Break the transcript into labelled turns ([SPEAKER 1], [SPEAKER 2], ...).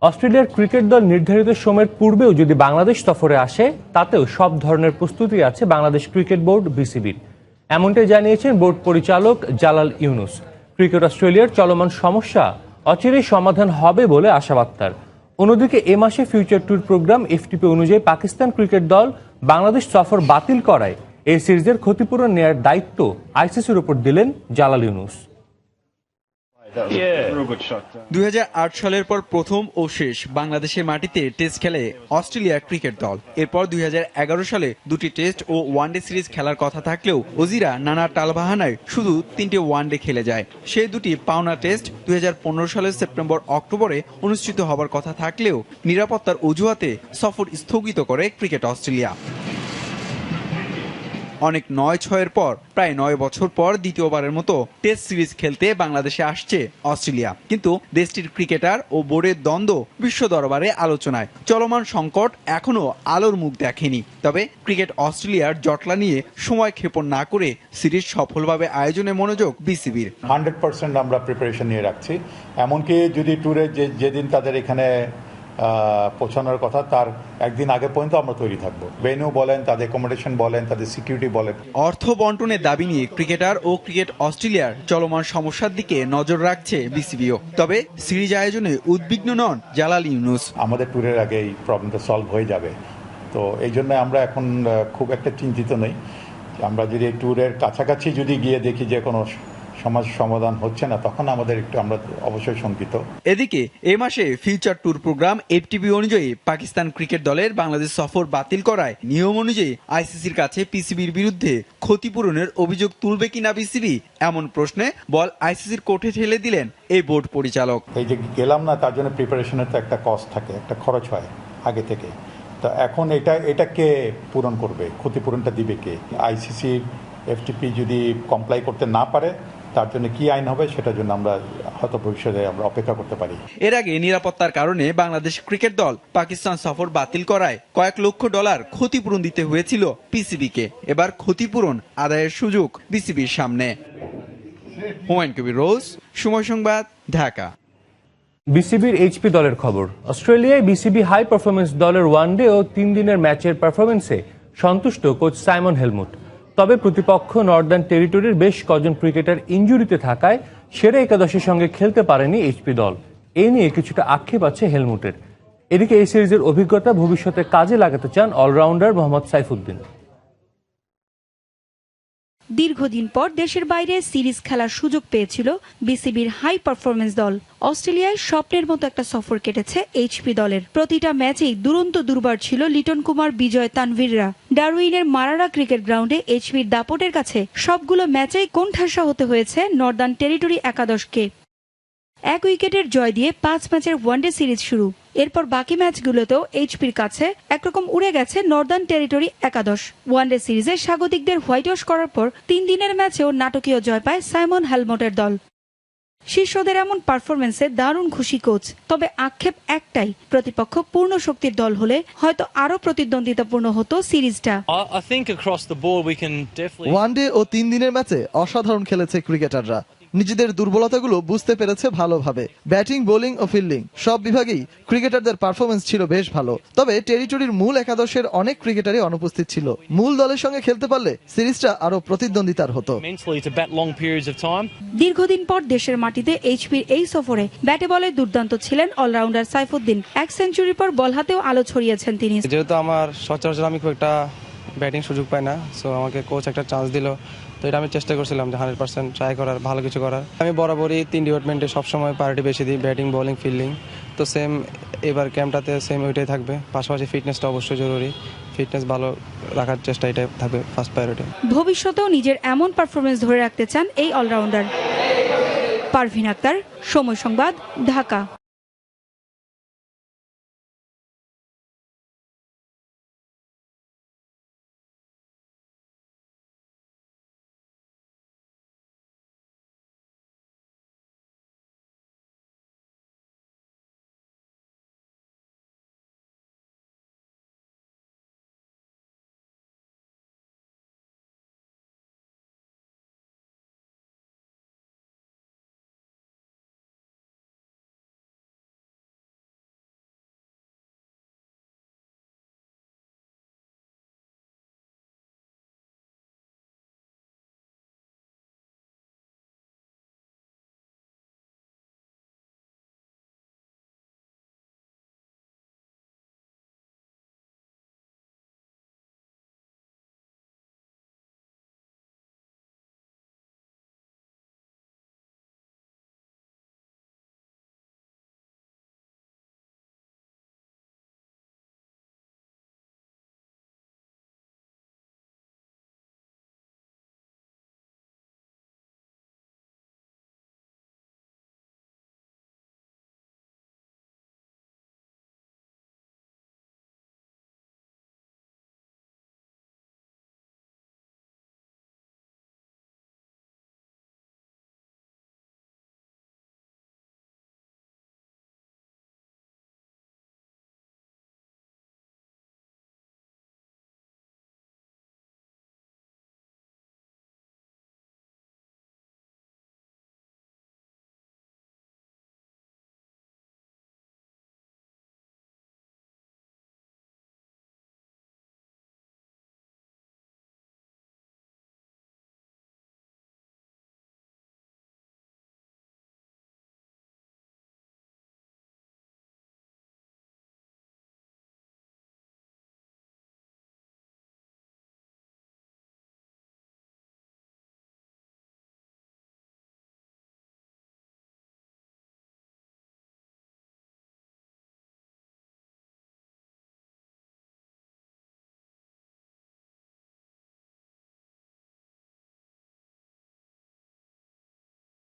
[SPEAKER 1] অস্ট্রেলিয়ার ক্রিকেট দল নির্ধারিত সময়ের পূর্বেও যদি বাংলাদেশ সফরে আসে তাতেও সব ধরনের প্রস্তুতি আছে বাংলাদেশ ক্রিকেট বোর্ড বিসিবির। এমনটাই জানিয়েছেন বোর্ড পরিচালক জালাল ইউনুস। ক্রিকেট অস্ট্রেলিয়ার চলমান সমস্যা অচিরেই সমাধান হবে বলে আশাবাদ তার। অন্যদিকে এ মাসে ফিউচার ট্যুর প্রোগ্রাম এফটিপি অনুযায়ী পাকিস্তান ক্রিকেট দল বাংলাদেশ সফর বাতিল করায় এই সিরিজের ক্ষতিপূরণ নেয়ার দায়িত্ব আইসিসির উপর দিলেন জালাল ইউনুস।
[SPEAKER 2] 2008 সালের পর প্রথম ও শেষ বাংলাদেশের মাটিতে টেস্ট খেলে অস্ট্রেলিয়া ক্রিকেট দল। এরপর 2011 সালে দুটি টেস্ট ও ওয়ানডে সিরিজ খেলার কথা থাকলেও ওজিরা নানা টালবাহানায় শুধু 3টে ওয়ানডে খেলে যায়। সেই দুটি পাওনা টেস্ট 2015 সালের সেপ্টেম্বর অক্টোবরে অনুষ্ঠিত হবার কথা থাকলেও নিরাপত্তার অজুহাতে সফর স্থগিত করে ক্রিকেট অস্ট্রেলিয়া। অনেক 9-6-এর পর প্রায় 9 বছর পর দ্বিতীয়বারের মতো টেস্ট সিরিজ খেলতে বাংলাদেশে আসছে অস্ট্রেলিয়া, কিন্তু দেশটির ক্রিকেটার ও বোর্ডের দ্বন্দ্ব বিশ্ব দরবারে আলোচনায়। চলমান সংকট এখনো আলোর মুখ দেখেনি। তবে ক্রিকেট অস্ট্রেলিয়ার জটলা নিয়ে সময় ক্ষেপণ না করে সিরিজ সফলভাবে আয়োজনে মনোযোগ বিসিবির।
[SPEAKER 3] 100% আমরা প্রিপারেশন নিয়ে রাখছি। এমনকি যদি ট্যুরে যেদিন তাদের এখানে পৌঁছানোর কথা তার একদিন আগে পর্যন্ত আমরা তৈরি থাকবো। ভেন্যু বলেন, তাদের অ্যাকোমোডেশন বলেন, তাদের সিকিউরিটি বলেন।
[SPEAKER 2] অর্থ বন্টনের দাবি নিয়ে ক্রিকেটার ও ক্রিকেট অস্ট্রেলিয়ার চলমান সমস্যার দিকে নজর রাখছে বিসিবিও। তবে সিরিজ আয়োজনে উদ্বিগ্ন নন জালাল ইউনুস।
[SPEAKER 3] আমাদের ট্যুরের আগে এই প্রবলেমটা সলভ হয়ে যাবে, তো এই জন্য আমরা এখন খুব একটা চিন্তিত নই। আমরা যদি ট্যুরের কাছাকাছি যদি গিয়ে দেখি যে কোনো সমাধান হচ্ছে না, তখন আমরা অবশ্যই শঙ্কিত।
[SPEAKER 2] এদিকে এ মাসে ফিউচার ট্যুর প্রোগ্রাম এফটিপি অনুযায়ী পাকিস্তান ক্রিকেট দলের বাংলাদেশ সফর বাতিল করায় নিয়ম অনুযায়ী আইসিসির কাছে পিসিবির বিরুদ্ধে ক্ষতিপূরণের অভিযোগ তুলবে কিনা বিসিবি, এমন প্রশ্নে বল আইসিসির কোর্টে ঠেলে দিলেন এই বোর্ড পরিচালক।
[SPEAKER 3] এই যে গেলাম না, তার জন্য প্রিপারেশনের তো একটা কস্ট থাকে, একটা খরচ হয় আগে থেকে। তো এখন এটা কে পূরণ করবে? ক্ষতিপূরণটা দিবে কে? আইসিসির এফটিপি যদি কমপ্লাই করতে না পারে, তার জন্য কি আইন হবে সেটার জন্য আমরা হয়তো ভবিষ্যতে আমরা অপেক্ষা করতে পারি।
[SPEAKER 2] এর আগে নিরাপত্তার কারণে বাংলাদেশ ক্রিকেট দল পাকিস্তান সফর বাতিল করায় কয়েক লক্ষ ডলার ক্ষতিপূরণ দিতে হয়েছিল পিসিবিকে। এবার ক্ষতিপূরণ আদায়ের সুযোগ বিসিবির সামনে। হুমায়ুন কবির রোজ, সময় সংবাদ, ঢাকা।
[SPEAKER 1] বিসিবির এইচপি দলের খবর। অস্ট্রেলিয়ায় বিসিবি হাই পারফরমেন্স দলের ওয়ানডে ও 3 দিনের ম্যাচের পারফরমেন্সে সন্তুষ্ট কোচ সাইমন হেলমুট। তবে প্রতিপক্ষ নর্দার্ন টেরিটরির বেশ কজন ক্রিকেটার ইনজুরিতে থাকায় সেরা একাদশের সঙ্গে খেলতে পারেনি এইচপি দল। এ নিয়ে কিছুটা আক্ষেপ আছে হেলমুটের। এদিকে এই সিরিজের অভিজ্ঞতা ভবিষ্যতে কাজে লাগাতে চান অলরাউন্ডার মোহাম্মদ সাইফুদ্দিন।
[SPEAKER 4] দীর্ঘদিন পর দেশের বাইরে সিরিজ খেলার সুযোগ পেয়েছিল বিসিবির হাই পারফরমেন্স দল। অস্ট্রেলিয়ায় স্বপ্নের মতো একটা সফর কেটেছে এইচপি দলের। প্রতিটা ম্যাচেই দুরন্ত দুর্বার ছিল লিটন কুমার, বিজয়, তানভীররা। ডারউইনের মারারা ক্রিকেট গ্রাউন্ডে এইচপির দাপটের কাছে সবগুলো ম্যাচেই কোণঠাসা হতে হয়েছে নর্দার্ন টেরিটরি একাদশকে। 1 উইকেটের জয় দিয়ে 5 ম্যাচের ওয়ানডে সিরিজ শুরু। এরপর বাকি ম্যাচগুলোতেও এইচপির কাছে একরকম উড়ে গেছে নর্দার্ন টেরিটরি একাদশ। ওয়ানডে সিরিজে স্বাগতিকদের হোয়াইট ওয়াশ করার পর 3 দিনের ম্যাচেও নাটকীয় জয় পায় সাইমন হেলমটের দল। শীর্ষদের এমন পারফরমেন্সে দারুণ খুশি কোচ। তবে আক্ষেপ একটাই, প্রতিপক্ষ পূর্ণ শক্তির দল হলে হয়তো আরো প্রতিদ্বন্দ্বিতাপূর্ণ হতো সিরিজটা।
[SPEAKER 5] ওয়ানডে ও 3 দিনের ম্যাচে অসাধারণ খেলেছে ক্রিকেটাররা। নিজেদের দুর্বলতাগুলো বুঝতে পেরেছে ভালোভাবে। ব্যাটিং, বোলিং ও ফিল্ডিং সব বিভাগেই ক্রিকেটারদের পারফরমেন্স ছিল বেশ ভালো। তবে টেরিটরির মূল একাদশের অনেক ক্রিকেটারই অনুপস্থিত ছিল। মূল দলের সঙ্গে খেলতে পারলে সিরিজটা আরো প্রতিদ্বন্দ্বিতার হতো।
[SPEAKER 4] দীর্ঘদিন পর দেশের মাটিতে এইচপির এই সফরে ব্যাটে বলে দুর্দান্ত ছিলেন অলরাউন্ডার সাইফুদ্দিন। 1 সেঞ্চুরির পর বল হাতেও আলো ছড়িয়েছেন তিনি।
[SPEAKER 6] যেহেতু আমার সচরাচর আমি খুব একটা ব্যাটিং সুযোগ পাই না, সো আমাকে কোচ একটা চান্স দিল, তো এটা আমি চেষ্টা করছিলাম যে 100% ট্রাই করার, ভালো কিছু করার। আমি বরাবরই 3 ডিপার্টমেন্টে সবসময় প্রায়োরিটি বেশি দিই, ব্যাটিং, বোলিং, ফিল্ডিং। তো সেম এবার ক্যাম্পটাতে সেম ওইটাই থাকবে। পাশাপাশি ফিটনেসটা অবশ্যই জরুরি, ফিটনেস ভালো রাখার চেষ্টা এটাই থাকবে ফার্স্ট প্রায়োরিটি।
[SPEAKER 4] ভবিষ্যতেও নিজের এমন পারফরমেন্স ধরে রাখতে চান এই অলরাউন্ডার। পারভিন আক্তার, সময় সংবাদ, ঢাকা।